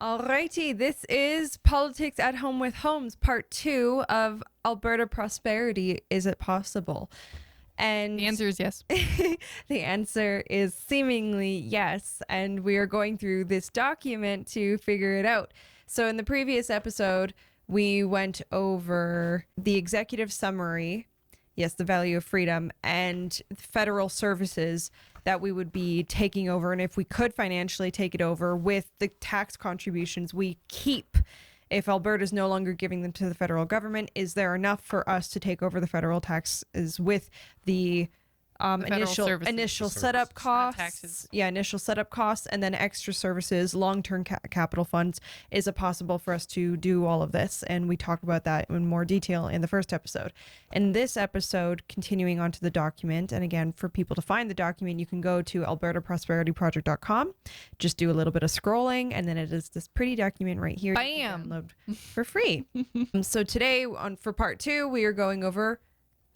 Alrighty, this is Politics at Home with Holmes, part 2 of Alberta Prosperity. Is it possible? And the answer is yes. The answer is seemingly yes. And we are going through this document to figure it out. So in the previous episode, we went over the executive summary, yes, the value of freedom, and federal services that we would be taking over. And if we could financially take it over with the tax contributions we keep, if Alberta is no longer giving them to the federal government, is there enough for us to take over the federal taxes with the initial setup costs, initial setup costs, and then extra services, long-term capital funds? Is it possible for us to do all of this? And we talk about that in more detail in the first episode. In this episode, continuing on to the document, and again, for people to find the document, you can go to albertaprosperityproject.com, just do a little bit of scrolling, and then it is this pretty document right here. Bam! You can download for free. So today, for part 2, we are going over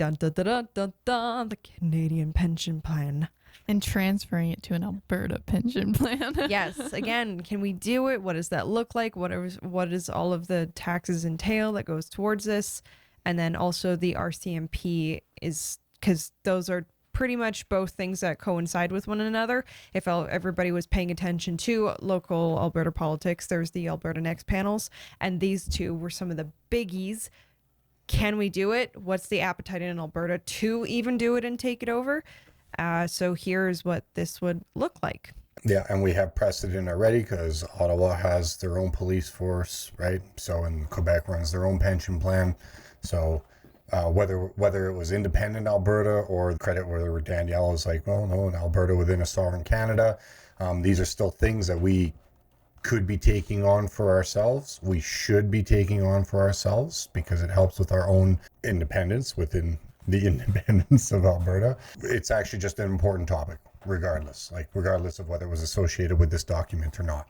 the Canadian Pension Plan. And transferring it to an Alberta Pension Plan. Yes. Again, can we do it? What does that look like? What is all of the taxes entail that goes towards this? And then also the RCMP is, because those are pretty much both things that coincide with one another. If everybody was paying attention to local Alberta politics, there's the Alberta Next panels, and these two were some of the biggies. Can we do it? What's the appetite in Alberta to even do it and take it over? So here's what this would look like. Yeah, and we have precedent already because Ottawa has their own police force, right? So, and Quebec runs their own pension plan. So whether it was independent Alberta or credit where Danielle is like, well, no, in Alberta within a sovereign Canada, these are still things that we could be taking on for ourselves. We should be taking on for ourselves because it helps with our own independence within the independence of Alberta. It's actually just an important topic, regardless of whether it was associated with this document or not.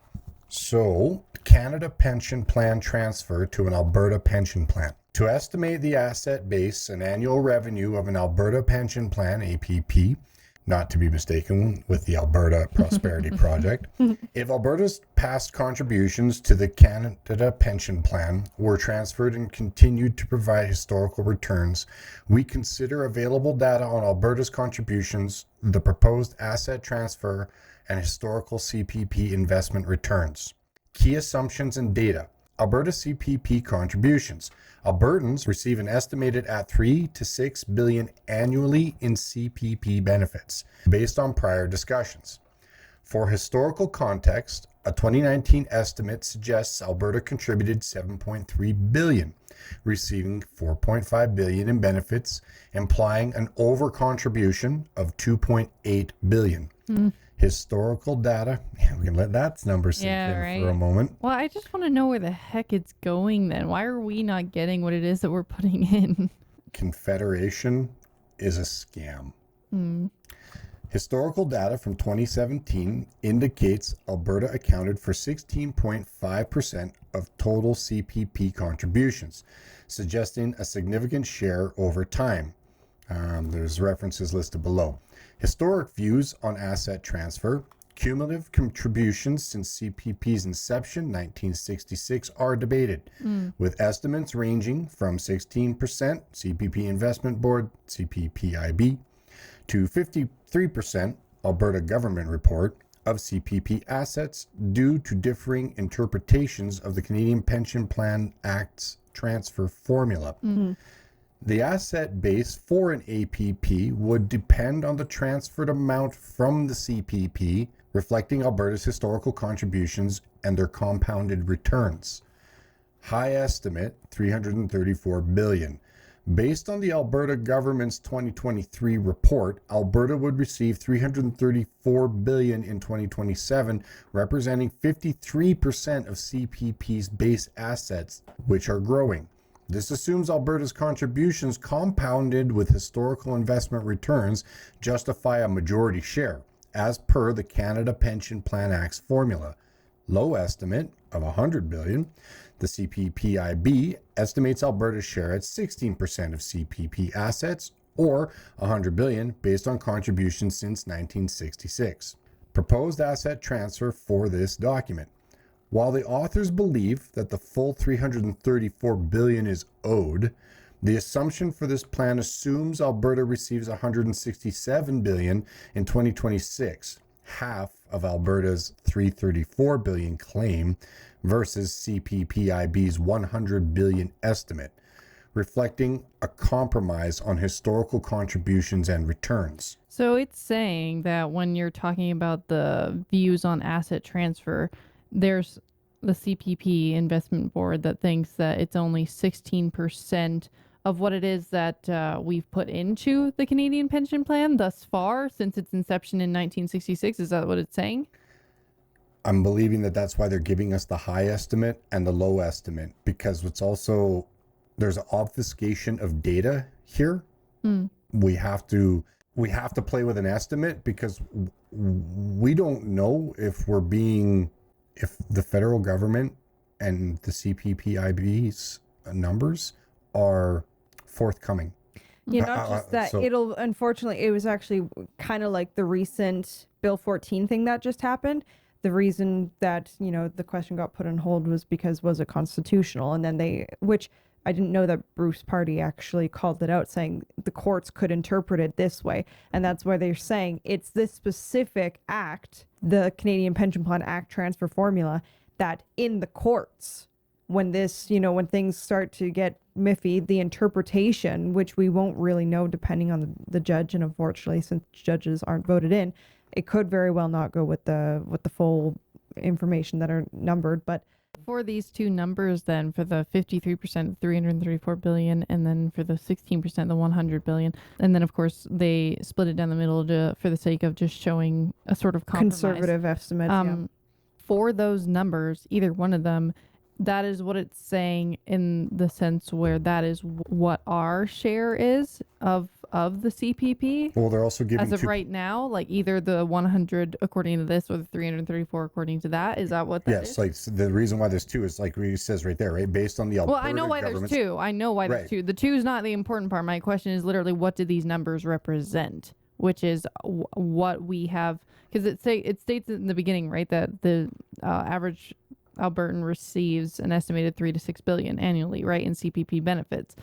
So, Canada Pension Plan transfer to an Alberta Pension Plan. To estimate the asset base and annual revenue of an Alberta Pension Plan, APP, not to be mistaken with the Alberta Prosperity Project. If Alberta's past contributions to the Canada Pension Plan were transferred and continued to provide historical returns, we consider available data on Alberta's contributions, the proposed asset transfer, and historical CPP investment returns. Key assumptions and data. Alberta CPP contributions. Albertans receive an estimated at $3 to $6 billion annually in CPP benefits, based on prior discussions. For historical context, a 2019 estimate suggests Alberta contributed $7.3 billion, receiving $4.5 billion in benefits, implying an over-contribution of $2.8 billion. Historical data, we can let that number sink in for a moment. Well, I just want to know where the heck it's going then. Why are we not getting what it is that we're putting in? Confederation is a scam. Historical data from 2017 indicates Alberta accounted for 16.5% of total CPP contributions, suggesting a significant share over time. There's references listed below. Historic views on asset transfer. Cumulative contributions since CPP's inception, 1966, are debated, with estimates ranging from 16% CPP Investment Board, CPPIB, to 53% Alberta Government Report of CPP assets due to differing interpretations of the Canadian Pension Plan Act's transfer formula. The asset base for an APP would depend on the transferred amount from the CPP, reflecting Alberta's historical contributions and their compounded returns. High estimate, $334 billion. Based on the Alberta government's 2023 report, Alberta would receive $334 billion in 2027, representing 53% of CPP's base assets, which are growing. This assumes Alberta's contributions compounded with historical investment returns justify a majority share, as per the Canada Pension Plan Act's formula. Low estimate of $100 billion. The CPPIB estimates Alberta's share at 16% of CPP assets, or $100 billion based on contributions since 1966. Proposed asset transfer for this document. While the authors believe that the full $334 billion is owed, the assumption for this plan assumes Alberta receives $167 billion in 2026, half of Alberta's $334 billion claim versus CPPIB's $100 billion estimate, reflecting a compromise on historical contributions and returns. So it's saying that when you're talking about the views on asset transfer, there's the CPP investment board that thinks that it's only 16% of what it is that we've put into the Canadian Pension Plan thus far since its inception in 1966. Is that what it's saying? I'm believing that that's why they're giving us the high estimate and the low estimate, because it's also, there's an obfuscation of data here. We have to play with an estimate because we don't know if the federal government and the CPPIB's numbers are forthcoming. Yeah, not just that. Unfortunately, it was actually kind of like the recent Bill 14 thing that just happened. The reason that, the question got put on hold was because was it constitutional? And then which I didn't know that Bruce Party actually called it out, saying the courts could interpret it this way. And that's why they're saying it's this specific act, the Canadian Pension Plan Act transfer formula, that in the courts, when when things start to get miffy, the interpretation, which we won't really know depending on the judge, and unfortunately, since judges aren't voted in, it could very well not go with the full information that are numbered. But for these two numbers, then, for the 53%, 334 billion, and then for the 16%, the 100 billion, and then of course they split it down the middle for the sake of just showing a sort of compromise. Conservative estimate. For those numbers, either one of them, that is what it's saying in the sense where that is what our share is of the CPP. Well, they're also giving as of right now, like either the 100 according to this or the 334 according to that. Is that what that is? Yes, like the reason why there's two is like it says right there, right? Based on the Alberta I know why there's two. I know why there's two. The two is not the important part. My question is literally, what do these numbers represent? Which is what we have, because it states in the beginning, right, that the average Albertan receives an estimated $3 to $6 billion annually, right, in CPP benefits.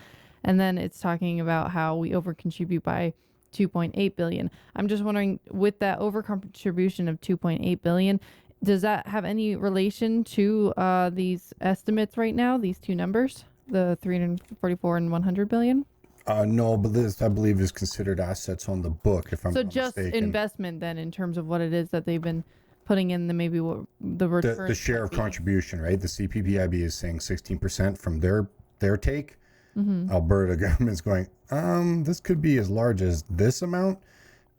And then it's talking about how we overcontribute by $2.8 billion. I'm just wondering, with that overcontribution of $2.8 billion, does that have any relation to these estimates right now, these two numbers, the 344 and 100 billion? No, but this, I believe, is considered assets on the book, if I'm not mistaken. So just investment then, in terms of what it is that they've been putting in, the return. The share of contribution, right? The CPPIB is saying 16% from their take. Mm-hmm. Alberta government's going, this could be as large as this amount,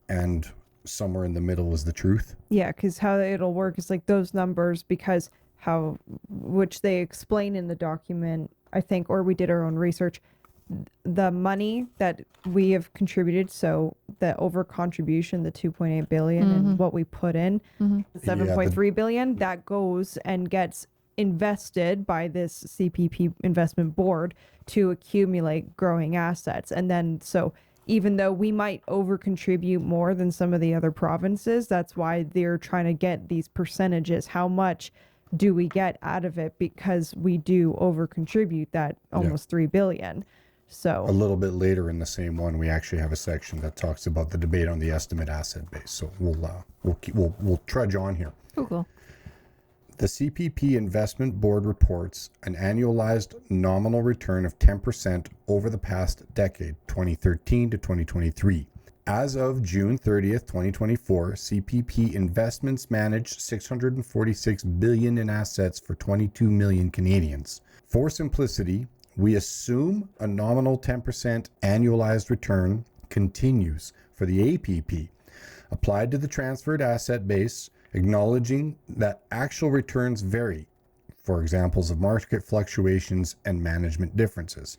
and somewhere in the middle is the truth. Yeah, because how it'll work is like those numbers, because which they explain in the document, I think, or we did our own research, the money that we have contributed, so the over contribution, the 2.8 billion, and what we put in, the 7.3 billion, that goes and gets invested by this CPP investment board to accumulate growing assets. And then, so even though we might over contribute more than some of the other provinces, that's why they're trying to get these percentages. How much do we get out of it? Because we do over contribute that almost 3 billion. So a little bit later in the same one, we actually have a section that talks about the debate on the estimate asset base. So we'll trudge on here. Cool. The CPP Investment Board reports an annualized nominal return of 10% over the past decade, 2013 to 2023. As of June 30th, 2024, CPP Investments managed $646 billion in assets for 22 million Canadians. For simplicity, we assume a nominal 10% annualized return continues for the APP, applied to the transferred asset base, acknowledging that actual returns vary, for examples of market fluctuations and management differences.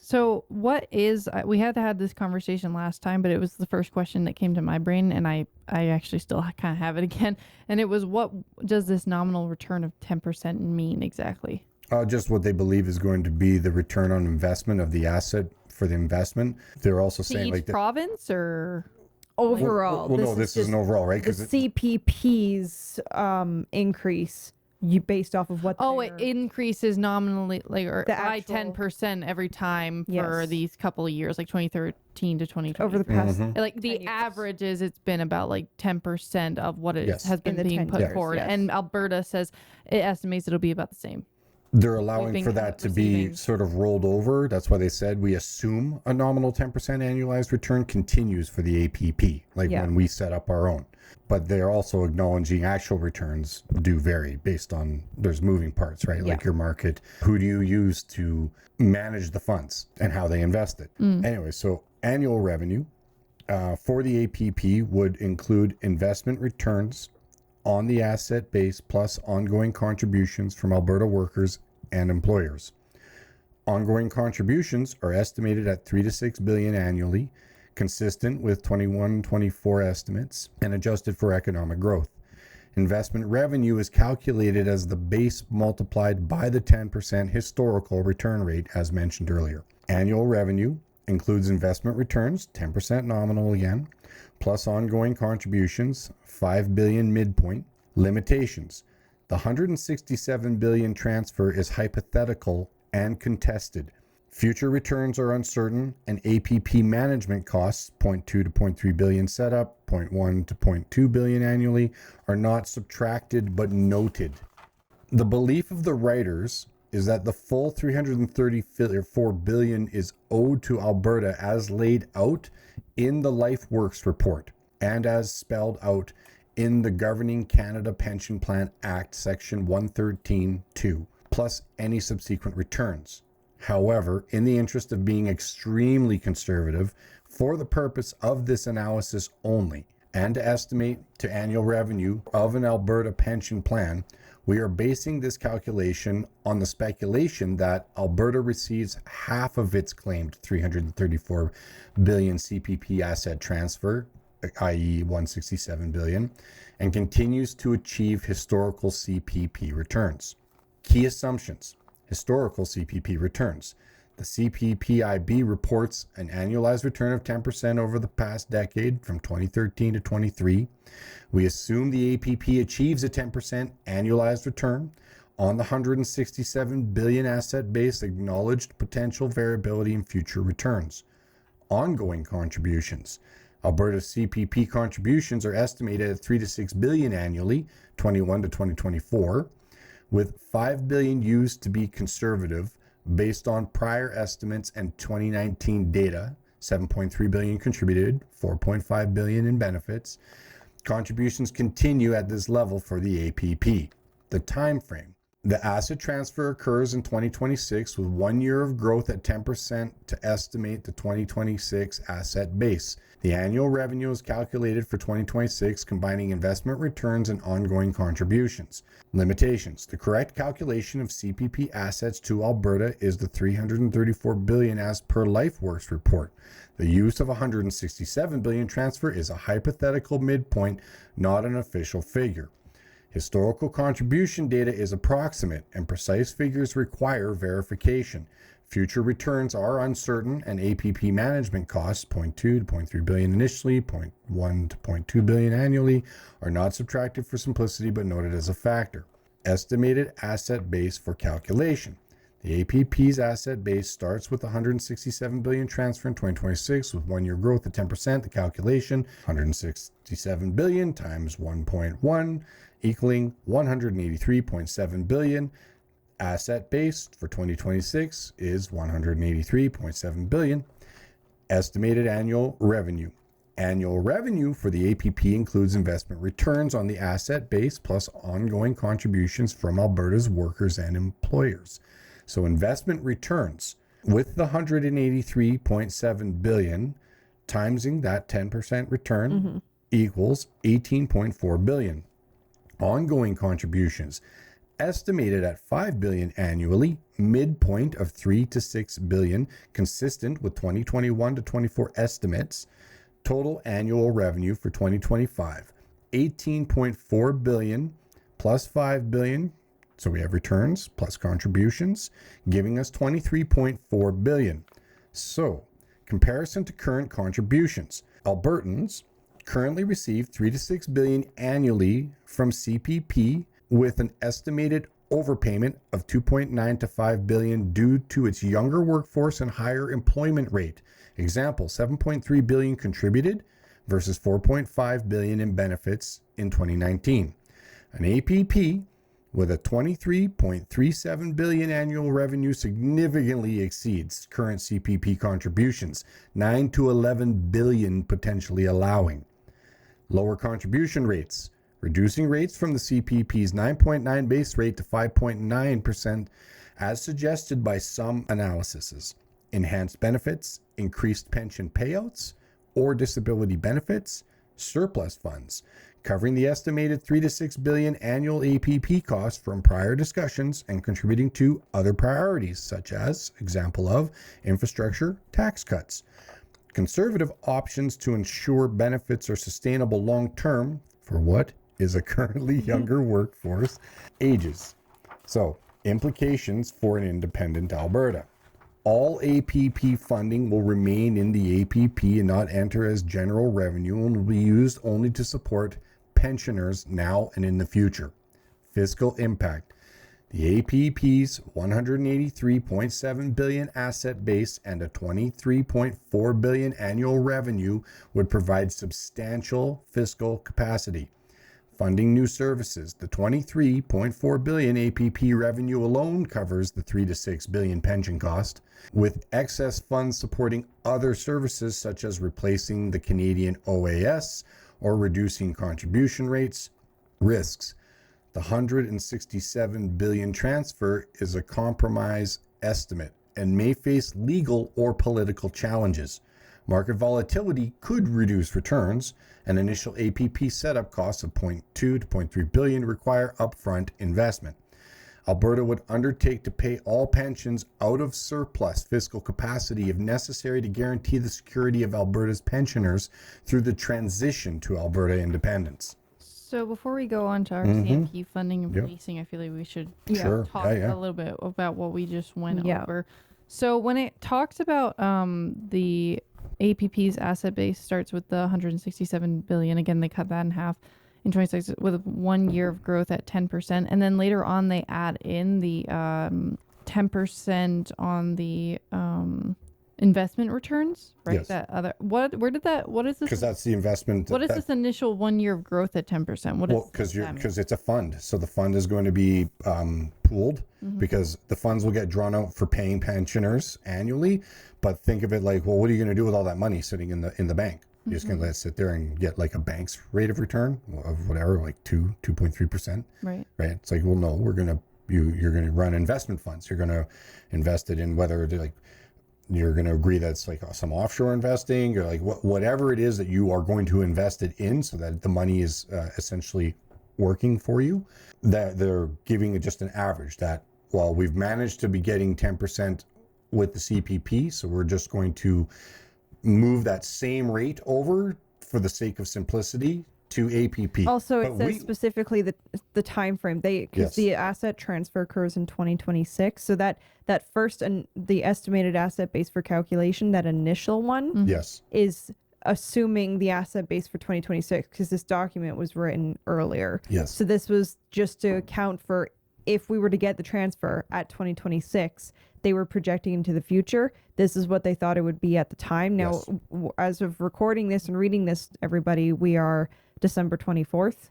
So we had to have this conversation last time, but it was the first question that came to my brain, and I actually still kind of have it again. And it was, what does this nominal return of 10% mean exactly? Just what they believe is going to be the return on investment of the asset for the investment. They're also saying each province or overall. Well, this is an overall, right? The CPP's increase you based off of what Oh, it increases nominally, like, or The by actual- 10% every time for Yes. these couple of years, like 2013 to 2020. over the past Like 10 the years. average is it's been about like 10% of what it Yes. has been In the being 10 put years, forward. yes. And Alberta says it estimates it'll be about the same. They're allowing been for that to be receiving- sort of rolled over. That's why they said we assume a nominal 10% annualized return continues for the APP, like Yeah. when we set up our own. But they're also acknowledging actual returns do vary based on, there's moving parts, right? Like Yeah. your market, who do you use to manage the funds and how they invest it. Anyway, so annual revenue for the APP would include investment returns on the asset base plus ongoing contributions from Alberta workers and employers. Ongoing contributions are estimated at 3 to 6 billion annually, consistent with 21-24 estimates and adjusted for economic growth. Investment revenue is calculated as the base multiplied by the 10% historical return rate as mentioned earlier. Annual revenue includes investment returns, 10% nominal again, plus ongoing contributions, 5 billion midpoint. Limitations. The 167 billion transfer is hypothetical and contested. Future returns are uncertain, and APP management costs, 0.2 to 0.3 billion setup, 0.1 to 0.2 billion annually, are not subtracted but noted. The belief of the writers is that the full 334 billion is owed to Alberta as laid out in the LifeWorks report and as spelled out in the Governing Canada Pension Plan Act Section 113(2), plus any subsequent returns. However, in the interest of being extremely conservative, for the purpose of this analysis only, and to estimate to annual revenue of an Alberta pension plan, we are basing this calculation on the speculation that Alberta receives half of its claimed 334 billion CPP asset transfer, i.e. 167 billion, and continues to achieve historical CPP returns. Key assumptions. Historical CPP returns. The CPPIB reports an annualized return of 10% over the past decade from 2013 to 23. We assume the APP achieves a 10% annualized return on the 167 billion asset base, acknowledged potential variability in future returns. Ongoing contributions. Alberta's CPP contributions are estimated at 3 to 6 billion annually, 21 to 2024, with 5 billion used to be conservative based on prior estimates and 2019 data. 7.3 billion contributed, 4.5 billion in benefits. Contributions continue at this level for the APP. The time frame. The asset transfer occurs in 2026 with 1 year of growth at 10% to estimate the 2026 asset base. The annual revenue is calculated for 2026, combining investment returns and ongoing contributions. Limitations. The correct calculation of CPP assets to Alberta is the 334 billion as per LifeWorks report. The use of 167 billion transfer is a hypothetical midpoint, not an official figure. Historical contribution data is approximate and precise figures require verification. Future returns are uncertain and APP management costs, 0.2 to 0.3 billion initially, 0.1 to 0.2 billion annually, are not subtracted for simplicity but noted as a factor. Estimated asset base for calculation. The APP's asset base starts with 167 billion transfer in 2026 with 1 year growth at 10%. The calculation, 167 billion times 1.1 equaling 183.7 billion. Asset base for 2026 is 183.7 billion. Estimated annual revenue. Annual revenue for the APP includes investment returns on the asset base plus ongoing contributions from Alberta's workers and employers. So investment returns with the 183.7 billion timesing that 10% return equals 18.4 billion. Ongoing contributions estimated at 5 billion annually, midpoint of 3 to 6 billion, consistent with 2021 to 24 estimates. Total annual revenue for 2025, 18.4 billion plus 5 billion. So we have returns plus contributions, giving us 23.4 billion. So, comparison to current contributions. Albertans currently receive 3 to 6 billion annually from CPP with an estimated overpayment of 2.9 to 5 billion due to its younger workforce and higher employment rate. Example, 7.3 billion contributed versus 4.5 billion in benefits in 2019. An APP with a 23.37 billion annual revenue significantly exceeds current CPP contributions, 9 to 11 billion potentially allowing. Lower contribution rates, reducing rates from the CPP's 9.9 base rate to 5.9% as suggested by some analyses. Enhanced benefits, increased pension payouts or disability benefits, surplus funds, covering the estimated 3 to 6 billion annual APP costs from prior discussions and contributing to other priorities such as, example of, infrastructure, tax cuts. Conservative options to ensure benefits are sustainable long-term for what is a currently younger workforce ages. So, implications for an independent Alberta. All APP funding will remain in the APP and not enter as general revenue and will be used only to support pensioners now and in the future. Fiscal impact. The APP's 183.7 billion asset base and a 23.4 billion annual revenue would provide substantial fiscal capacity. Funding new services. The 23.4 billion APP revenue alone covers the 3 to 6 billion pension cost, with excess funds supporting other services such as replacing the Canadian OAS or reducing contribution rates. Risks. The 167 billion transfer is a compromise estimate and may face legal or political challenges. Market volatility could reduce returns, and initial APP setup costs of 0.2 to 0.3 billion require upfront investment. Alberta would undertake to pay all pensions out of surplus fiscal capacity if necessary to guarantee the security of Alberta's pensioners through the transition to Alberta independence. So before we go on to RCMP funding and policing, I feel like we should talk a little bit about what we just went over. So when it talks about the APP's asset base starts with the 167 billion, again, they cut that in half in 26 with 1 year of growth at 10%. And then later on, they add in the 10% on the investment returns, right? Yes. That other what is this? Because that's the investment. What is this initial 1 year of growth at 10%? Because it's a fund, so the fund is going to be pooled because the funds will get drawn out for paying pensioners annually. But think of it like, well, what are you going to do with all that money sitting in the bank? You're just going to let it sit there and get like a bank's rate of return of whatever, like 2.3%. Right. It's like, well, no, you're going to run investment funds. You're going to invest it in whether like. You're going to agree that's like some offshore investing or like whatever it is that you are going to invest it in so that the money is essentially working for you, that they're giving it just an average that, well, we've managed to be getting 10% with the CPP. So we're just going to move that same rate over for the sake of simplicity to APP. Also, it says specifically the time frame. Because the asset transfer occurs in 2026. So that first and the estimated asset base for calculation, that initial one, is assuming the asset base for 2026 because this document was written earlier. So this was just to account for if we were to get the transfer at 2026, they were projecting into the future. This is what they thought it would be at the time. Now, as of recording this and reading this, everybody, we are December 24th.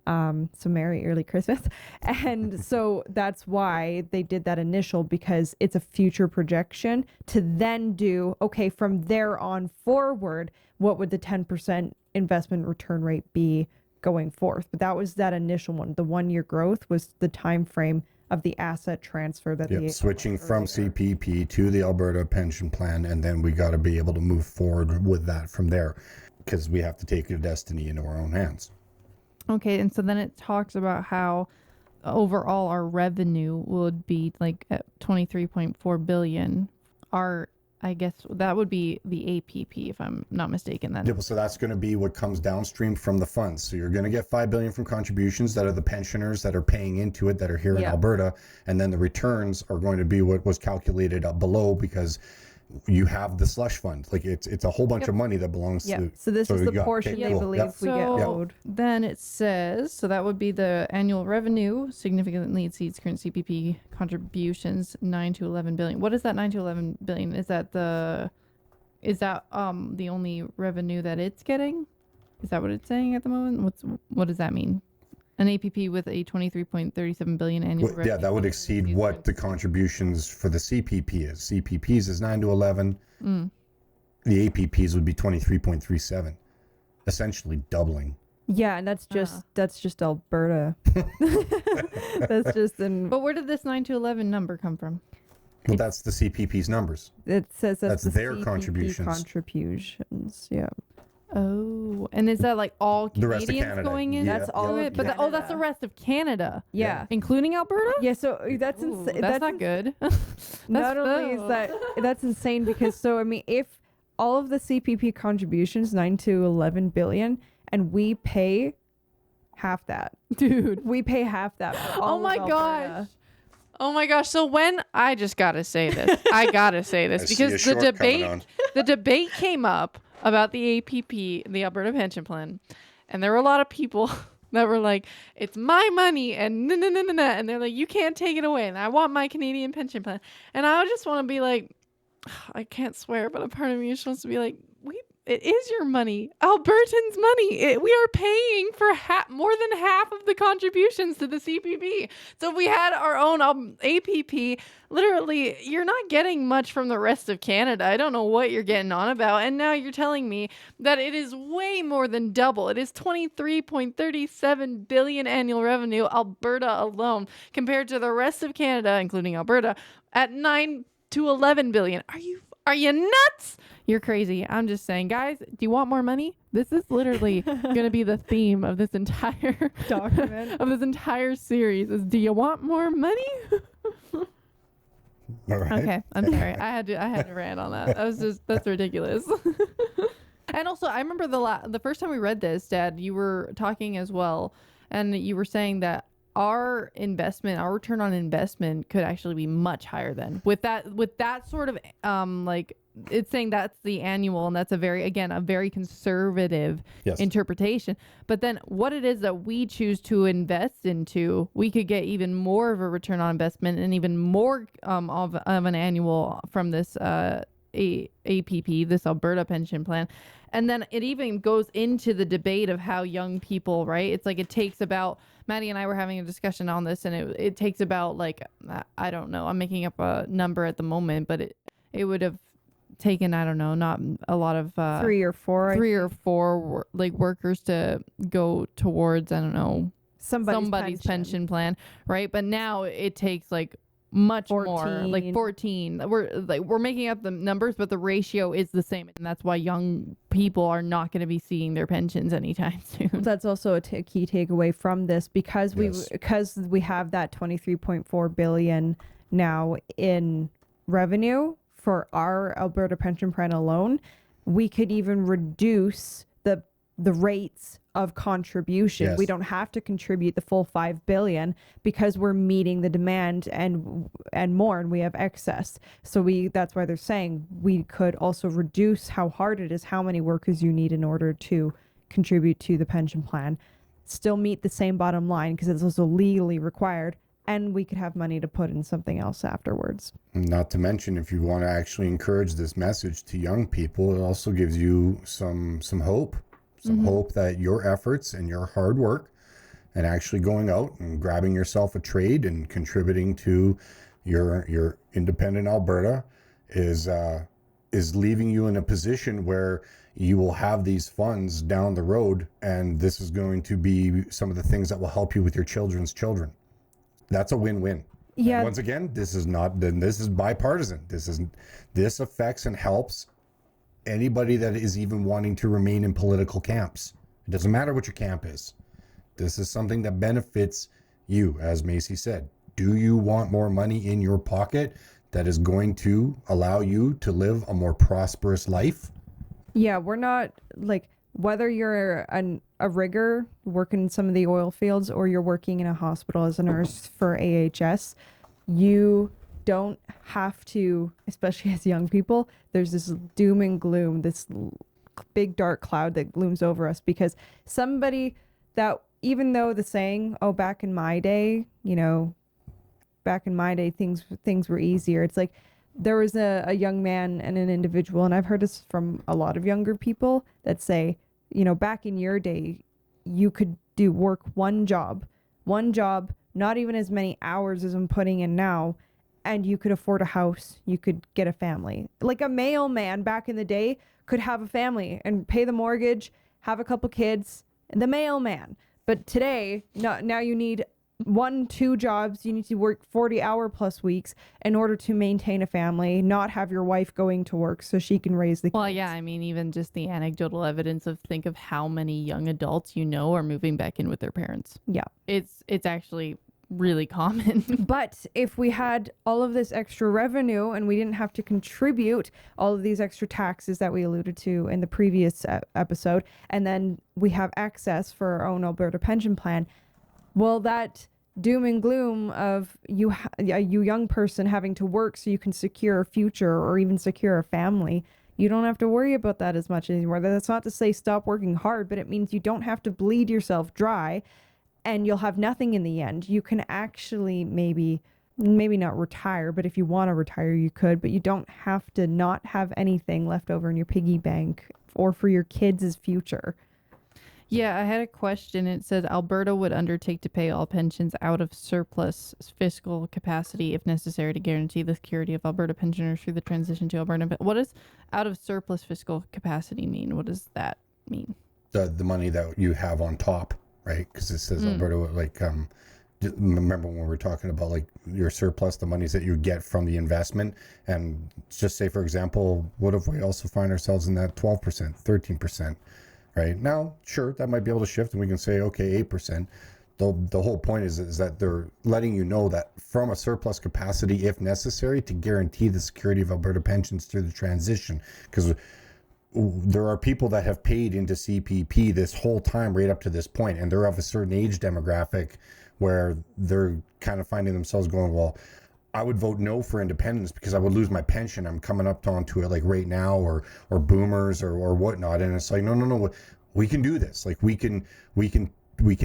So Merry Early Christmas. And so that's why they did that initial, because it's a future projection to then do, okay, from there on forward, what would the 10% investment return rate be going forth? But that was that initial one. The 1 year growth was the time frame of the asset transfer that switching from CPP to the Alberta Pension Plan, and then we got to be able to move forward with that from there because we have to take your destiny into our own hands. Okay, and so then it talks about how overall our revenue would be like at 23.4 billion. I guess that would be the APP, if I'm not mistaken. Then. So that's going to be what comes downstream from the funds. So you're going to get 5 billion from contributions that are the pensioners that are paying into it that are here in Alberta, and then the returns are going to be what was calculated up below because you have the slush fund. Like it's a whole bunch of money that belongs to. So this is the you portion okay, they cool. believe Yep. we get owed. Then it says, so that would be the annual revenue significantly exceeds current CPP contributions, 9 to 11 billion. What is that 9 to 11 billion? Is that the only revenue that it's getting? Is that what it's saying at the moment? What does that mean? An APP with a 23.37 billion annual revenue. Yeah, that would exceed what the contributions for the CPP is. CPPs is 9 to 11. The APPs would be 23.37, essentially doubling. Yeah, and that's just Alberta. That's just in. But where did this 9 to 11 number come from? Well, that's the CPP's numbers. It says that's the their CPP contributions. Contributions, yeah. Oh, and is that like all The rest of Canadians Canada. going in? Yeah, That's all yeah, of But Canada. that's the rest of Canada. Yeah. Including Alberta? Yeah, so that's Ooh, insane. that's not good. Not only is that's insane because so I mean if all of the CPP contributions 9 to 11 billion and we pay half that. Dude. We pay half that. For all Oh my of Alberta. gosh. Oh my gosh. So when I just gotta say this. I gotta say this I see a because the short coming debate on. the debate came up about the APP, the Alberta Pension Plan, and there were a lot of people that were like, it's my money and no, and they're like, you can't take it away and I want my Canadian pension plan. And I just want to be like, I can't swear, but a part of me is supposed to be like, it is your money, Albertans' money. We are paying for more than half of the contributions to the CPP. So if we had our own APP, literally, you're not getting much from the rest of Canada. I don't know what you're getting on about. And now you're telling me that it is way more than double. It is 23.37 billion annual revenue, Alberta alone, compared to the rest of Canada, including Alberta, at 9 to 11 billion. Are you nuts? You're crazy. I'm just saying, guys, do you want more money? This is literally going to be the theme of this entire Document. of this entire series is, do you want more money? All right. Okay, I'm sorry. I had to rant on that. That's ridiculous. And also, I remember the first time we read this, Dad, you were talking as well, and you were saying that our return on investment could actually be much higher than with that sort of like it's saying that's the annual, and that's a very conservative interpretation. But then what it is that we choose to invest into, we could get even more of a return on investment and even more of an annual from this APP, this Alberta Pension Plan. And then it even goes into the debate of how young people, right? It's like it takes about, Maddie and I were having a discussion on this, and it takes about like, I don't know, I'm making up a number at the moment, but it would have taken, I don't know, not a lot of 3 or 4 like workers to go towards, I don't know, somebody's pension plan, right? But now it takes like much 14. more, like 14. We're making up the numbers, but the ratio is the same, and that's why young people are not going to be seeing their pensions anytime soon. That's also a key takeaway from this because we have that 23.4 billion now in revenue for our Alberta pension plan alone. We could even reduce the rates of contribution. Yes. We don't have to contribute the full 5 billion because we're meeting the demand and more, and we have excess. So that's why they're saying we could also reduce how hard it is, how many workers you need in order to contribute to the pension plan, still meet the same bottom line because it's also legally required, and we could have money to put in something else afterwards. Not to mention, if you want to actually encourage this message to young people, it also gives you some hope. Hope that your efforts and your hard work and actually going out and grabbing yourself a trade and contributing to your independent Alberta is leaving you in a position where you will have these funds down the road, and this is going to be some of the things that will help you with your children's children. That's a win-win. Yeah. And once again, this is bipartisan. This affects and helps anybody that is even wanting to remain in political camps. It doesn't matter what your camp is. This is something that benefits you, as MayCee said. Do you want more money in your pocket that is going to allow you to live a more prosperous life? Yeah, we're not like, whether you're a rigger working in some of the oil fields or you're working in a hospital as a nurse for AHS, you don't have to, especially as young people, there's this doom and gloom, this big dark cloud that looms over us, because somebody that, even though the saying, oh, back in my day, things were easier. It's like there was a young man and an individual, and I've heard this from a lot of younger people that say, back in your day, you could work one job, not even as many hours as I'm putting in now, and you could afford a house, you could get a family. Like a mailman back in the day could have a family and pay the mortgage, have a couple kids, the mailman. But today, now you need 1-2 jobs. You need to work 40-hour plus weeks in order to maintain a family, not have your wife going to work so she can raise the kids. Well, yeah, I mean, even just the anecdotal evidence of, think of how many young adults are moving back in with their parents. Yeah. It's actually really common. But if we had all of this extra revenue and we didn't have to contribute all of these extra taxes that we alluded to in the previous episode, and then we have access for our own Alberta Pension Plan, well, that doom and gloom of you young person having to work so you can secure a future or even secure a family, you don't have to worry about that as much anymore. That's not to say stop working hard, but it means you don't have to bleed yourself dry and you'll have nothing in the end. You can actually maybe not retire, but if you want to retire, you could, but you don't have to not have anything left over in your piggy bank or for your kids' future. Yeah, I had a question. It said Alberta would undertake to pay all pensions out of surplus fiscal capacity if necessary to guarantee the security of Alberta pensioners through the transition to Alberta. What does out of surplus fiscal capacity mean? What does that mean? The money that you have on top, right? Because it says Alberta, remember when we were talking about like your surplus, the monies that you get from the investment, and just say, for example, what if we also find ourselves in that 12%, 13%? Right now, sure, that might be able to shift, and we can say, okay, 8%. The whole point is that they're letting you know that from a surplus capacity, if necessary, to guarantee the security of Alberta pensions through the transition. Because there are people that have paid into CPP this whole time right up to this point, and they're of a certain age demographic where they're kind of finding themselves going, well, I would vote no for independence because I would lose my pension. I'm coming up onto it like right now, or boomers or whatnot. And it's like, no, we can do this. Like we can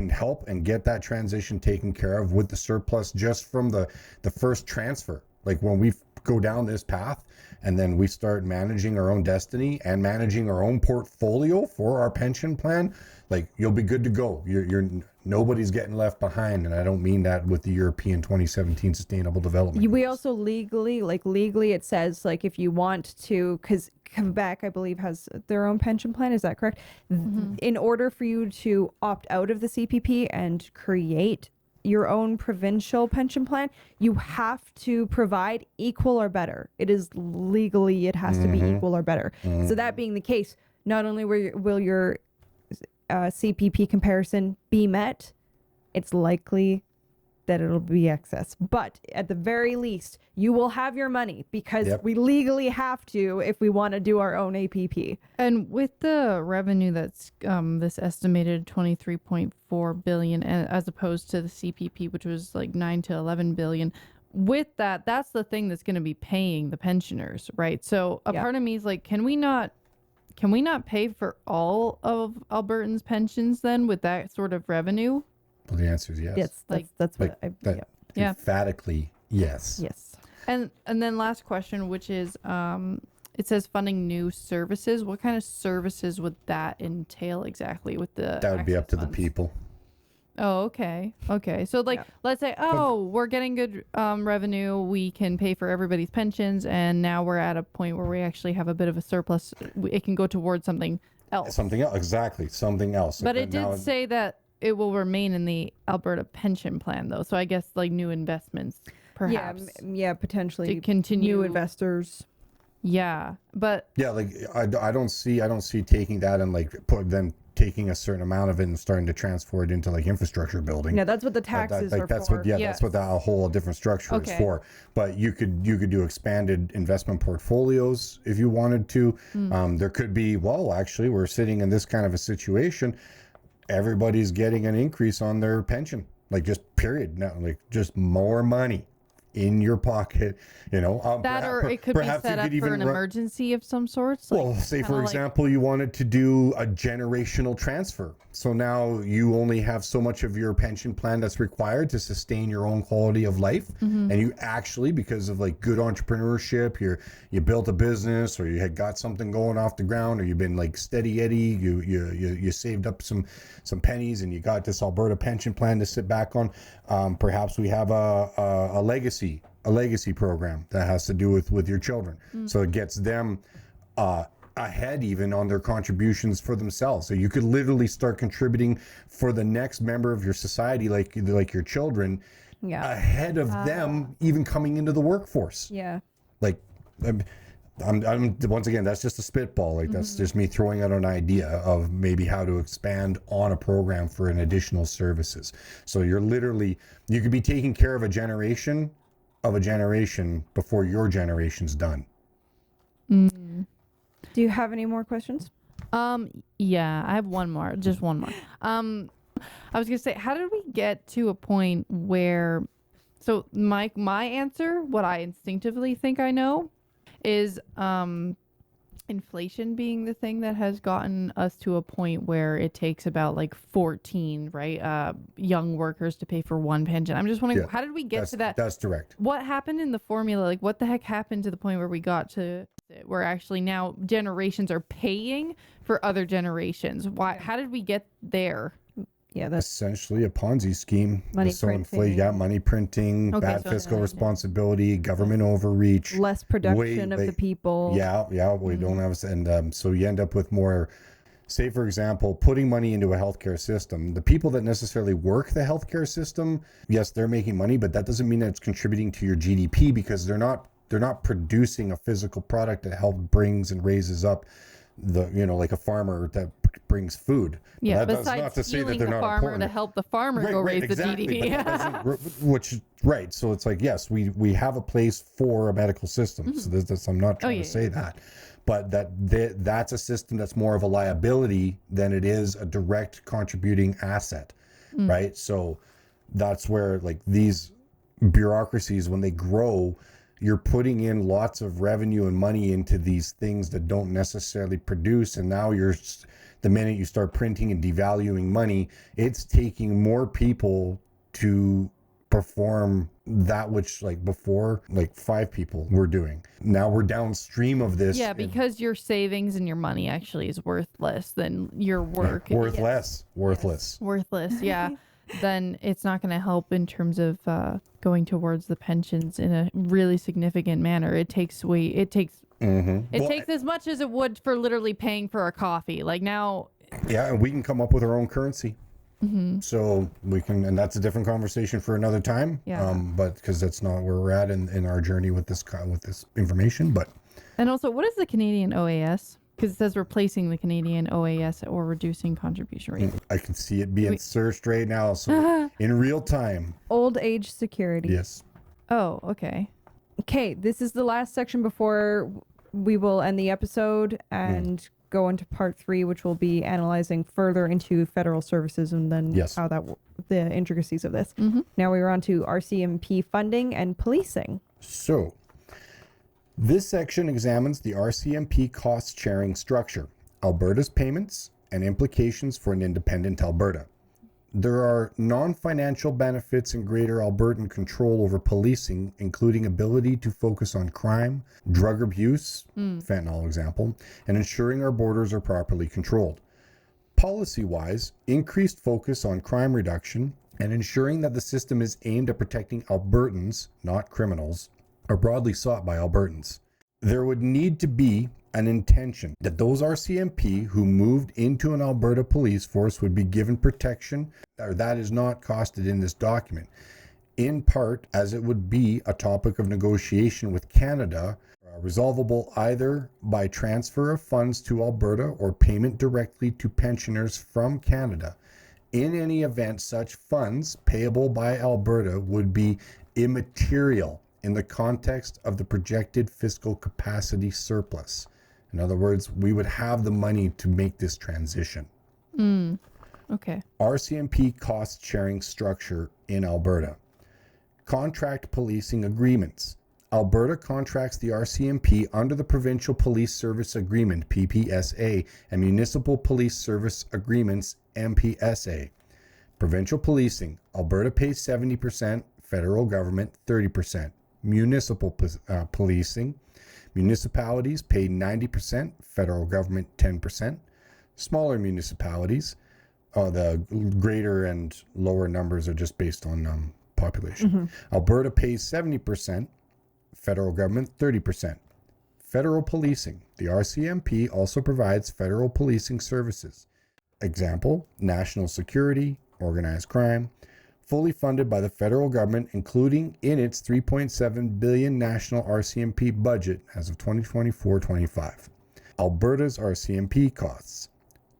help and get that transition taken care of with the surplus just from the first transfer. Like when we go down this path and then we start managing our own destiny and managing our own portfolio for our pension plan, like you'll be good to go. You're nobody's getting left behind, and I don't mean that with the European 2017 Sustainable Development We Goals. also legally it says like if you want to, because Quebec I believe has their own pension plan, is that correct? In order for you to opt out of the CPP and create your own provincial pension plan, you have to provide equal or better. It is legally, it has to be equal or better. So that being the case, not only will your CPP comparison be met, it's likely that it'll be excess. But at the very least, you will have your money because we legally have to if we want to do our own APP. And with the revenue that's this estimated 23.4 billion as opposed to the CPP, which was like 9 to 11 billion, with that's the thing that's going to be paying the pensioners, right? So a part of me is like, can we not pay for all of Albertans' pensions then with that sort of revenue? Well, the answer is yes. Yes, that's what emphatically yes. Yes. And then last question, which is it says funding new services. What kind of services would that entail exactly with the That would be up to funds? the people. Oh, okay. So let's say, we're getting good revenue. We can pay for everybody's pensions. And now we're at a point where we actually have a bit of a surplus. It can go towards something else. Something else. Exactly. Something else. But it did say that it will remain in the Alberta Pension Plan, though. So I guess like new investments, perhaps. Yeah, potentially to continue new investors. Yeah, but like I don't see taking that and like taking a certain amount of it and starting to transfer it into like infrastructure building. Yeah, that's what the taxes are that's for. That's what that whole different structure is for. But you could do expanded investment portfolios if you wanted to. There could be, actually we're sitting in this kind of a situation. Everybody's getting an increase on their pension, like just period. Now, like just more money in your pocket, That or it could be set up for an emergency of some sorts. Well, say for example, you wanted to do a generational transfer. So now you only have so much of your pension plan that's required to sustain your own quality of life. And you actually, because of like good entrepreneurship, you built a business, or you had got something going off the ground, or you've been like steady Eddie, you saved up some pennies and you got this Alberta pension plan to sit back on. Perhaps we have a legacy program that has to do with your children. So it gets them ahead even on their contributions for themselves. So you could literally start contributing for the next member of your society, like your children, ahead of them even coming into the workforce. Yeah. Like I'm once again, that's just a spitball. Like that's just me throwing out an idea of maybe how to expand on a program for an additional services. So you could be taking care of a generation before your generation's done. Do you have any more questions? Yeah, I have one more, just one more. I was gonna say, how did we get to a point where, so my answer, what I instinctively think I know, is inflation being the thing that has gotten us to a point where it takes about like 14, right, young workers to pay for one pension. I'm just wondering, how did we get to that? That's direct. What happened in the formula? Like, what the heck happened to the point where we got to where actually now generations are paying for other generations? Why? How did we get there? Yeah, that's essentially a Ponzi scheme. Money printing. Money printing, bad fiscal responsibility, government overreach, less production of the people. We don't have, and so you end up with more. Say, for example, putting money into a healthcare system. The people that necessarily work the healthcare system, yes, they're making money, but that doesn't mean that it's contributing to your GDP, because they're not producing a physical product that brings and raises up the, like a farmer that brings food. Yeah, that, that's not to say that they're not farmer important. To help the farmer go raise exactly, the GDP. So it's like, yes, we have a place for a medical system. So I'm not trying to say that, but that's a system that's more of a liability than it is a direct contributing asset, right? So that's where like these bureaucracies, when they grow, you're putting in lots of revenue and money into these things that don't necessarily produce. And now the minute you start printing and devaluing money, it's taking more people to perform that which like before, like 5 people were doing. Now we're downstream of this. Yeah, because your savings and your money actually is worth less than your work. Worthless. Yeah. Then it's not going to help in terms of going towards the pensions in a really significant manner. It takes as much as it would for literally paying for a coffee. Like now. Yeah, and we can come up with our own currency. So we can, and that's a different conversation for another time. Yeah. But because that's not where we're at in our journey with this information. But. And also, what is the Canadian OAS? Because it says replacing the Canadian OAS or reducing contribution rate. I can see it being searched right now, so in real time. Old age security. Yes. Oh, okay. Okay, this is the last section before we will end the episode and go into part 3, which will be analyzing further into federal services and then how the intricacies of this. Now we're on to RCMP funding and policing. So. This section examines the RCMP cost-sharing structure, Alberta's payments, and implications for an independent Alberta. There are non-financial benefits and greater Albertan control over policing, including ability to focus on crime, drug abuse, fentanyl example, and ensuring our borders are properly controlled. Policy-wise, increased focus on crime reduction and ensuring that the system is aimed at protecting Albertans, not criminals, are broadly sought by Albertans. There would need to be an intention that those RCMP who moved into an Alberta Police Force would be given protection, or that is not costed in this document, in part as it would be a topic of negotiation with Canada, resolvable either by transfer of funds to Alberta or payment directly to pensioners from Canada. In any event, such funds payable by Alberta would be immaterial in the context of the projected fiscal capacity surplus. In other words, we would have the money to make this transition. Okay. RCMP cost sharing structure in Alberta. Contract policing agreements. Alberta contracts the RCMP under the Provincial Police Service Agreement, PPSA, and Municipal Police Service Agreements, MPSA. Provincial policing. Alberta pays 70%, federal government 30%. Municipal policing. Municipalities pay 90%, federal government 10%. Smaller municipalities, the greater and lower numbers are just based on population. Alberta pays 70%, federal government 30%. Federal policing. The RCMP also provides federal policing services. Example, national security, organized crime, fully funded by the federal government, including in its $3.7 billion national RCMP budget as of 2024-25. Alberta's RCMP costs.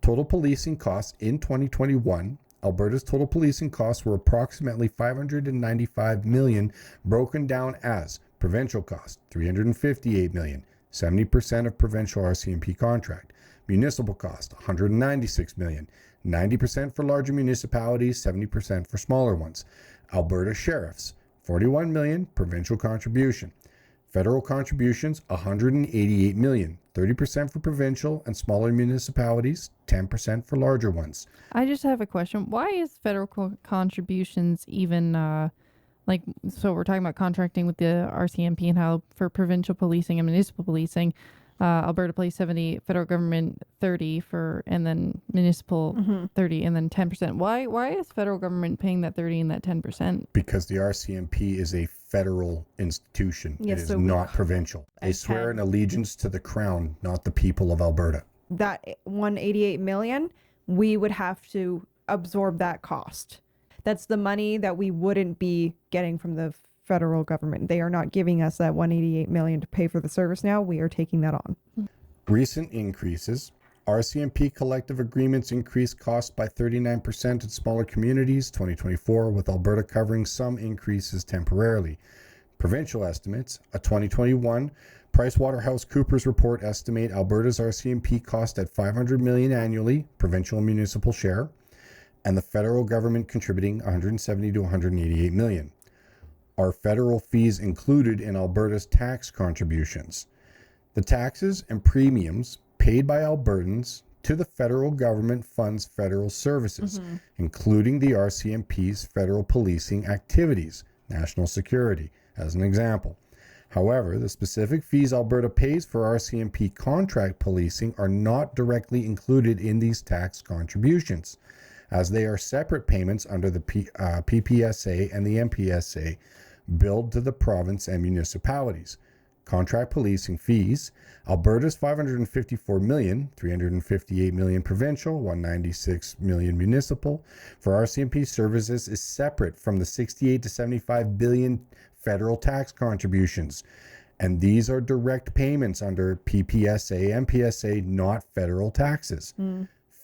Total policing costs in 2021. Alberta's total policing costs were approximately $595 million, broken down as provincial costs, $358 million, 70% of provincial RCMP contract. Municipal cost, $196 million, 90% for larger municipalities, 70% for smaller ones. Alberta sheriffs, $41 million, provincial contribution. Federal contributions, $188 million, 30% for provincial and smaller municipalities, 10% for larger ones. I just have a question. Why is federal contributions even so we're talking about contracting with the RCMP and how for provincial policing and municipal policing, Alberta pays 70, federal government 30 and then municipal 30 and then 10%. Why is federal government paying that 30 and that 10%? Because the RCMP is a federal institution. Yes, it is not provincial. They swear an allegiance to the crown, not the people of Alberta. That $188 million, we would have to absorb that cost. That's the money that we wouldn't be getting from the federal government. They are not giving us that $188 million to pay for the service now. We are taking that on. Recent increases. RCMP collective agreements increased costs by 39% in smaller communities 2024, with Alberta covering some increases temporarily. Provincial estimates. A 2021 PricewaterhouseCoopers report estimate Alberta's RCMP cost at $500 million annually, provincial and municipal share, and the federal government contributing $170 to $188 million. Are federal fees included in Alberta's tax contributions? The taxes and premiums paid by Albertans to the federal government funds federal services, including the RCMP's federal policing activities, national security, as an example. However, the specific fees Alberta pays for RCMP contract policing are not directly included in these tax contributions, as they are separate payments under the PPSA and the MPSA billed to the province and municipalities. Contract policing fees. Alberta's $554 million, $358 million provincial, $196 million municipal for RCMP services is separate from the $68 to $75 billion federal tax contributions. And these are direct payments under PPSA, MPSA, not federal taxes.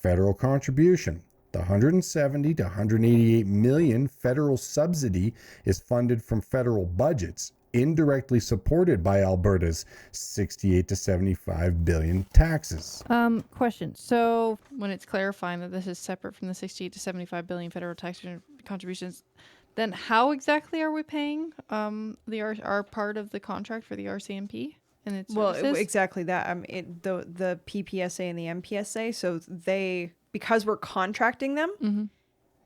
Federal contribution. The $170 to $188 million federal subsidy is funded from federal budgets, indirectly supported by Alberta's $68 to $75 billion taxes. Question. So when it's clarifying that this is separate from the $68 to $75 billion federal tax contributions, then how exactly are we paying our part of the contract for the RCMP and its services? Well, exactly that. The PPSA and the MPSA. So because we're contracting them,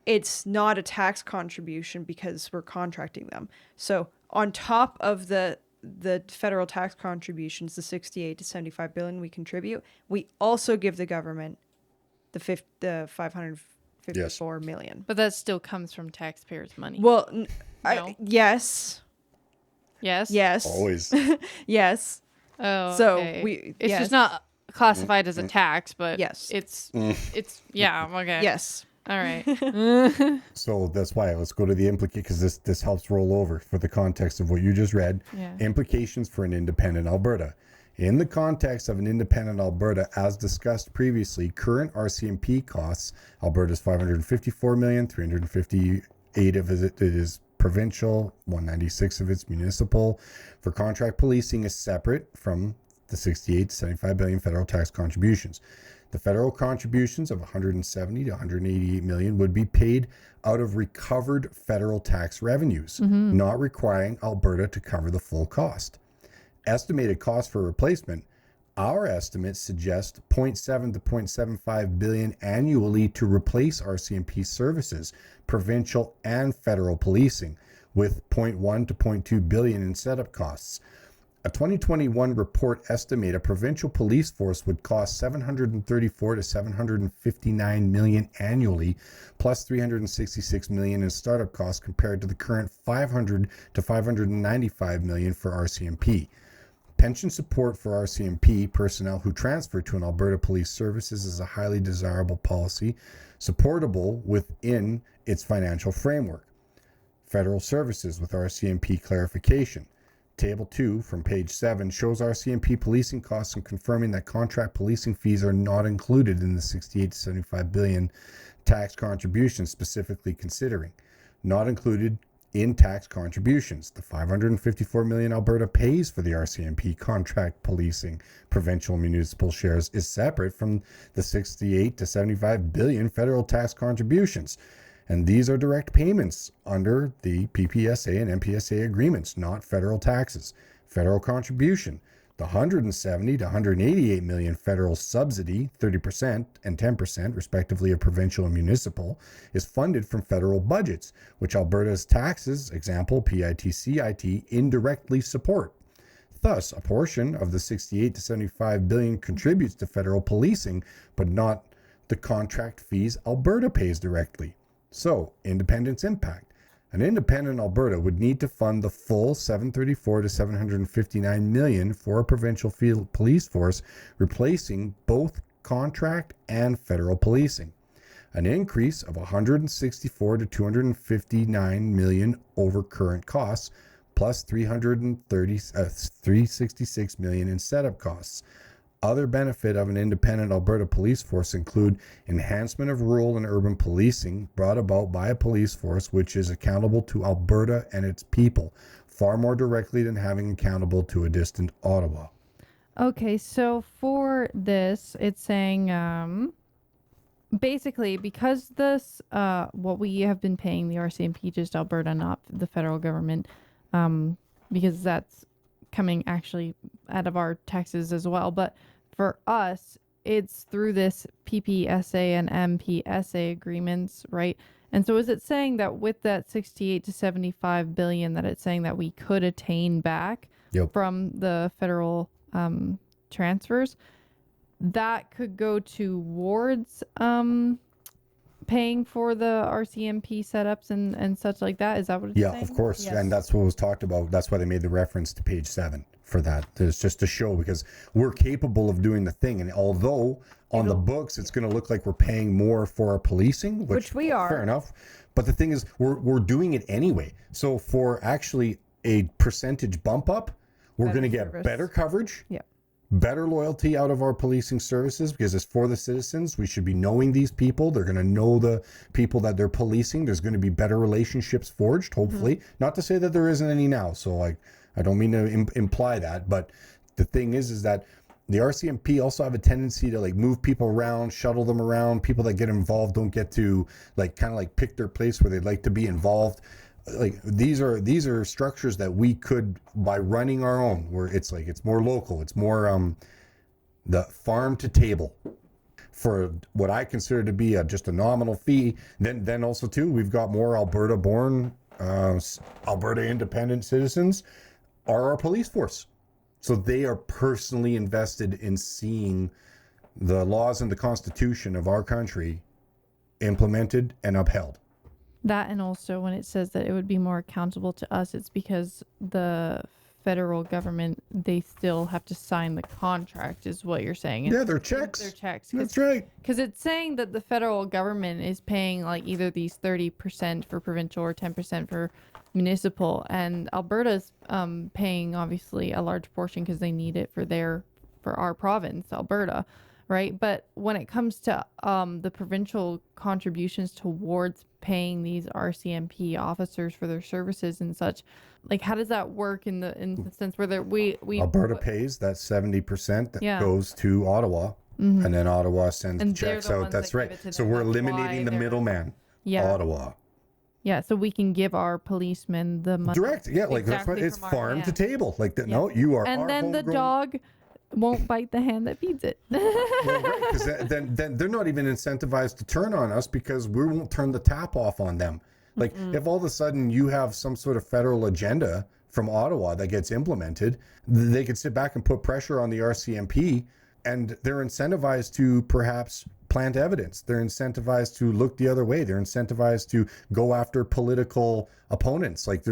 it's not a tax contribution because we're contracting them. So on top of the federal tax contributions, the 68 to 75 billion we contribute, we also give the government the 554 million. But that still comes from taxpayers' money. Well, no. Yes. Always. Yes. Oh, so okay. It's just not classified as a tax, but yes, it's yeah, okay. Yes. All right. So that's why let's go to the because this helps roll over for the context of what you just read. Yeah. Implications for an independent Alberta. In the context of an independent Alberta, as discussed previously, current RCMP costs, Alberta's $554 million, $358 of it is provincial, $196 of it's municipal. For contract policing is separate from the $68 to $75 billion federal tax contributions. The federal contributions of 170 to 188 million would be paid out of recovered federal tax revenues, not requiring Alberta to cover the full cost. Estimated cost for replacement, our estimates suggest 0.7 to 0.75 billion annually to replace RCMP services, provincial and federal policing, with 0.1 to 0.2 billion in setup costs. A 2021 report estimated a provincial police force would cost 734 to 759 million annually, plus 366 million in startup costs compared to the current 500 to 595 million for RCMP. Pension support for RCMP personnel who transfer to an Alberta Police Services is a highly desirable policy, supportable within its financial framework. Federal services with RCMP clarification. Table 2 from page 7 shows RCMP policing costs and confirming that contract policing fees are not included in the 68 to 75 billion tax contributions specifically considering. Not included in tax contributions. The 554 million Alberta pays for the RCMP contract policing provincial and municipal shares is separate from the 68 to 75 billion federal tax contributions. And these are direct payments under the PPSA and MPSA agreements, not federal taxes. Federal contribution, the 170 to 188 million federal subsidy, 30% and 10% respectively of provincial and municipal, is funded from federal budgets, which Alberta's taxes, example PITCIT, indirectly support. Thus, a portion of the 68 to 75 billion contributes to federal policing, but not the contract fees Alberta pays directly. So, independence impact. An independent Alberta would need to fund the full 734 to 759 million for a provincial field police force, replacing both contract and federal policing. An increase of 164 to 259 million over current costs, plus 366 million in setup costs. Other benefit of an independent Alberta police force include enhancement of rural and urban policing brought about by a police force which is accountable to Alberta and its people, far more directly than having accountable to a distant Ottawa. Okay, so for this, it's saying basically because this, what we have been paying the RCMP, just Alberta, not the federal government, because that's coming actually out of our taxes as well. But for us, it's through this PPSA and MPSA agreements, right? And so is it saying that with that 68 to 75 billion that it's saying that we could attain back from the federal transfers, that could go towards paying for the RCMP setups and such like that? Is that what it's saying? Yeah, of course. Yes. And that's what was talked about. That's why they made the reference to page 7 for that. It's just to show, because we're capable of doing the thing. And although on the books, it's going to look like we're paying more for our policing, which we are. Fair enough. But the thing is, we're doing it anyway. So for actually a percentage bump up, we're going to get better coverage. Yeah. Better loyalty out of our policing services, because it's for the citizens. We should be knowing these people. They're going to know the people that they're policing. There's going to be better relationships forged, hopefully. Not to say that there isn't any now. So I don't mean to imply that. But the thing is that the RCMP also have a tendency to move people around, shuttle them around. People that get involved don't get to pick their place where they'd like to be involved. These are structures that we could, by running our own, where it's more local, it's more the farm to table for what I consider to be just a nominal fee. Then also too, we've got more Alberta born Alberta independent citizens are our police force, so they are personally invested in seeing the laws and the Constitution of our country implemented and upheld. That, and also when it says that it would be more accountable to us, it's because the federal government, they still have to sign the contract, is what you're saying. Yeah, they're checks. They're checks. That's right. Because it's saying that the federal government is paying either these 30% for provincial or 10% for municipal, and Alberta's paying obviously a large portion because they need it for our province, Alberta. Right. But when it comes to the provincial contributions towards paying these RCMP officers for their services and such, how does that work in the sense where we Alberta pays that 70% that goes to Ottawa and then Ottawa sends And the they're checks the out. ones That's that right. give it to So them. we're That's why eliminating the they're- middleman. Yeah. Ottawa. Yeah, so we can give our policemen the money. Direct. Yeah, like exactly that's what, it's from our farm to hand. table. Like that. Yeah. No, you are. And our then the homegrown- dog won't bite the hand that feeds it. Well, right, because then they're not even incentivized to turn on us because we won't turn the tap off on them. Like if all of a sudden you have some sort of federal agenda from Ottawa that gets implemented, they could sit back and put pressure on the RCMP, and they're incentivized to perhaps plant evidence. They're incentivized to look the other way. They're incentivized to go after political opponents. Like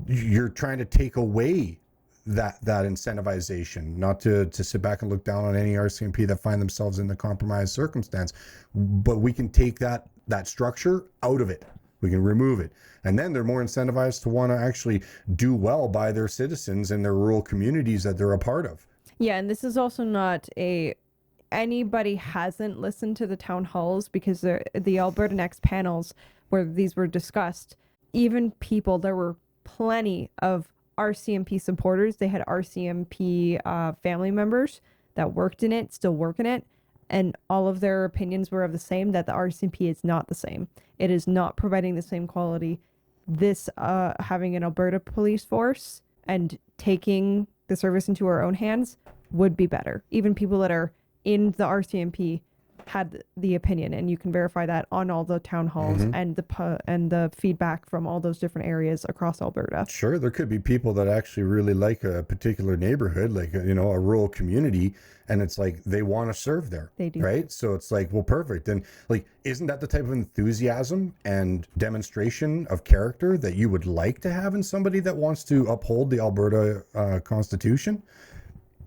you're trying to take away that incentivization, not to sit back and look down on any RCMP that find themselves in the compromised circumstance, but we can take that structure out of it. We can remove it, and then they're more incentivized to want to actually do well by their citizens in their rural communities that they're a part of. Yeah, and this is also not anybody hasn't listened to the town halls, because the Alberta Next panels where these were discussed, even people, there were plenty of RCMP supporters. They had RCMP family members that worked in it, still work in it, and all of their opinions were of the same, that the RCMP is not the same. It is not providing the same quality. This having an Alberta Police Force and taking the service into our own hands would be better. Even people that are in the RCMP had the opinion, and you can verify that on all the town halls and the feedback from all those different areas across Alberta. Sure, there could be people that actually really like a particular neighborhood, like a rural community, and it's like they want to serve there. They do. Right? So it's like, well, perfect. And like, isn't that the type of enthusiasm and demonstration of character that you would like to have in somebody that wants to uphold the Alberta Constitution?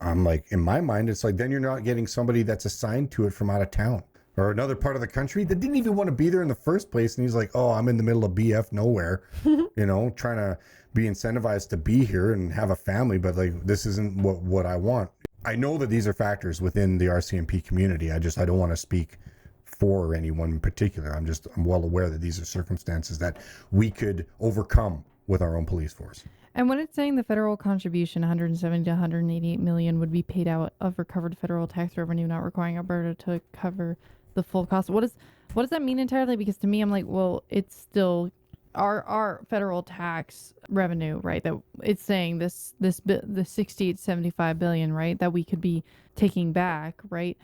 I'm like, in my mind, it's like, then you're not getting somebody that's assigned to it from out of town or another part of the country that didn't even want to be there in the first place. And he's like, oh, I'm in the middle of BF nowhere, trying to be incentivized to be here and have a family. But like, this isn't what I want. I know that these are factors within the RCMP community. I don't want to speak for anyone in particular. I'm well aware that these are circumstances that we could overcome with our own police force. And when it's saying the federal contribution, 170 to 188 million, would be paid out of recovered federal tax revenue, not requiring Alberta to cover the full cost. What does that mean entirely? Because to me, I'm like, well, it's still our federal tax revenue, right? That it's saying the 60 to 75 billion, right? That we could be taking back, right?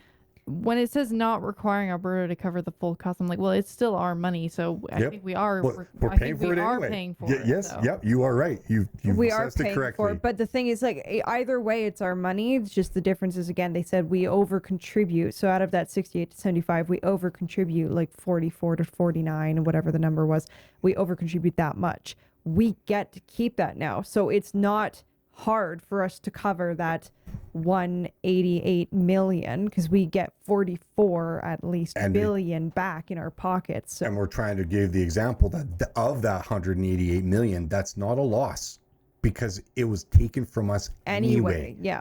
When it says not requiring Alberta to cover the full cost, I'm like, well, it's still our money, so I think we are. We're I paying think for we it are anyway. paying for it. Yes, so. yep, you are right. You We are assessed it paying correctly. for it, but the thing is, like, either way, it's our money. It's just the difference is, again, they said we over contribute. So out of that 68 to 75, we over contribute like 44 to 49 or whatever the number was. We over contribute that much. We get to keep that now, so it's not hard for us to cover that 188 million, because we get 44 at least billion back in our pockets. So. And we're trying to give the example that of that 188 million, that's not a loss because it was taken from us anyway. Yeah.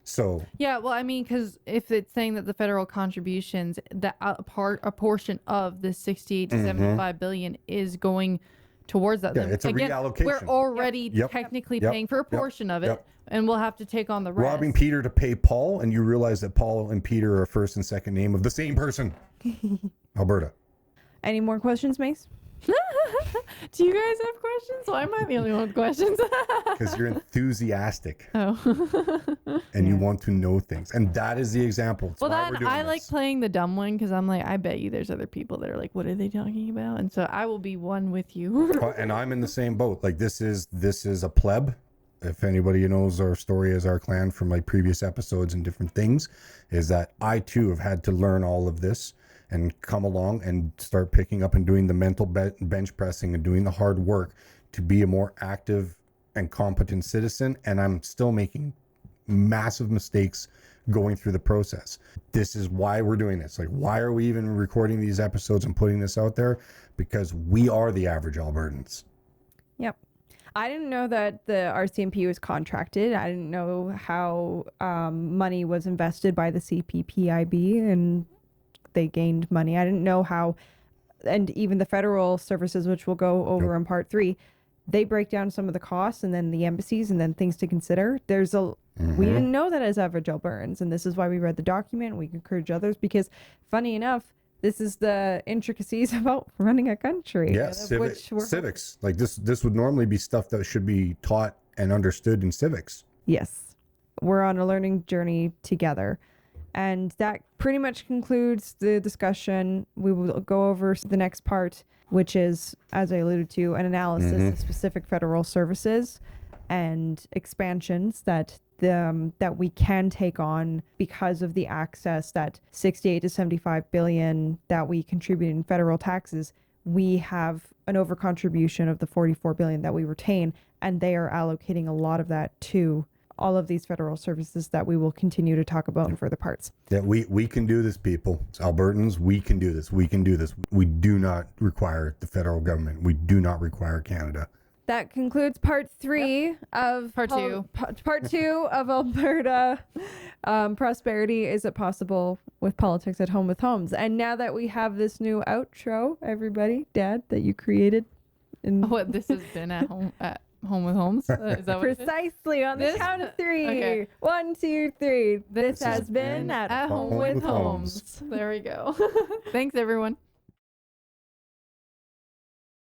So yeah, well, I mean, because if it's saying that the federal contributions, that a portion of the 68 to 75 billion is going towards that. yeah, Then it's a again, reallocation. we're already technically paying for a portion of it, and we'll have to take on the rest. Robbing Peter to pay Paul, and you realize that Paul and Peter are first and second name of the same person. Alberta. Any more questions, Mace? Do you guys have questions? Why am I the only one with questions? Because you're enthusiastic. Oh. And you want to know things. And that is the example. It's well, why we're then doing I this. like playing the dumb one, because I'm like, I bet you there's other people that are like, what are they talking about? And so I will be one with you. And I'm in the same boat. Like, this is a pleb. If anybody knows our story as our clan from like previous episodes and different things, is that I too have had to learn all of this and come along and start picking up and doing the mental bench pressing and doing the hard work to be a more active and competent citizen. And I'm still making massive mistakes going through the process. This is why we're doing this. Like, why are we even recording these episodes and putting this out there? Because we are the average Albertans. Yep. I didn't know that the RCMP was contracted. I didn't know how money was invested by the CPPIB and they gained money. I didn't know how, and even the federal services, which we'll go over in part 3, they break down some of the costs, and then the embassies, and then things to consider. There's a We didn't know that as average Albertans, and this is why we read the document. We encourage others because, funny enough, this is the intricacies about running a country. Yeah, civics. Like this would normally be stuff that should be taught and understood in civics. Yes. We're on a learning journey together. And that pretty much concludes the discussion. We will go over the next part, which is, as I alluded to, an analysis of specific federal services and expansions that we can take on because of the access that 68 to 75 billion that we contribute in federal taxes. We have an overcontribution of the 44 billion that we retain, and they are allocating a lot of that to all of these federal services that we will continue to talk about in further parts. Yeah, we can do this, people. As Albertans, we can do this. We can do this. We do not require the federal government. We do not require Canada. That concludes part 3 of part 2. Part 2 of Alberta Prosperity. Is it possible with politics at home with Holmes? And now that we have this new outro, everybody, Dad, that you created, and What this has been at home with Holmes? Is that what precisely on the count of 3. Okay. 1, 2, 3. This has been at home with Holmes. There we go. Thanks, everyone.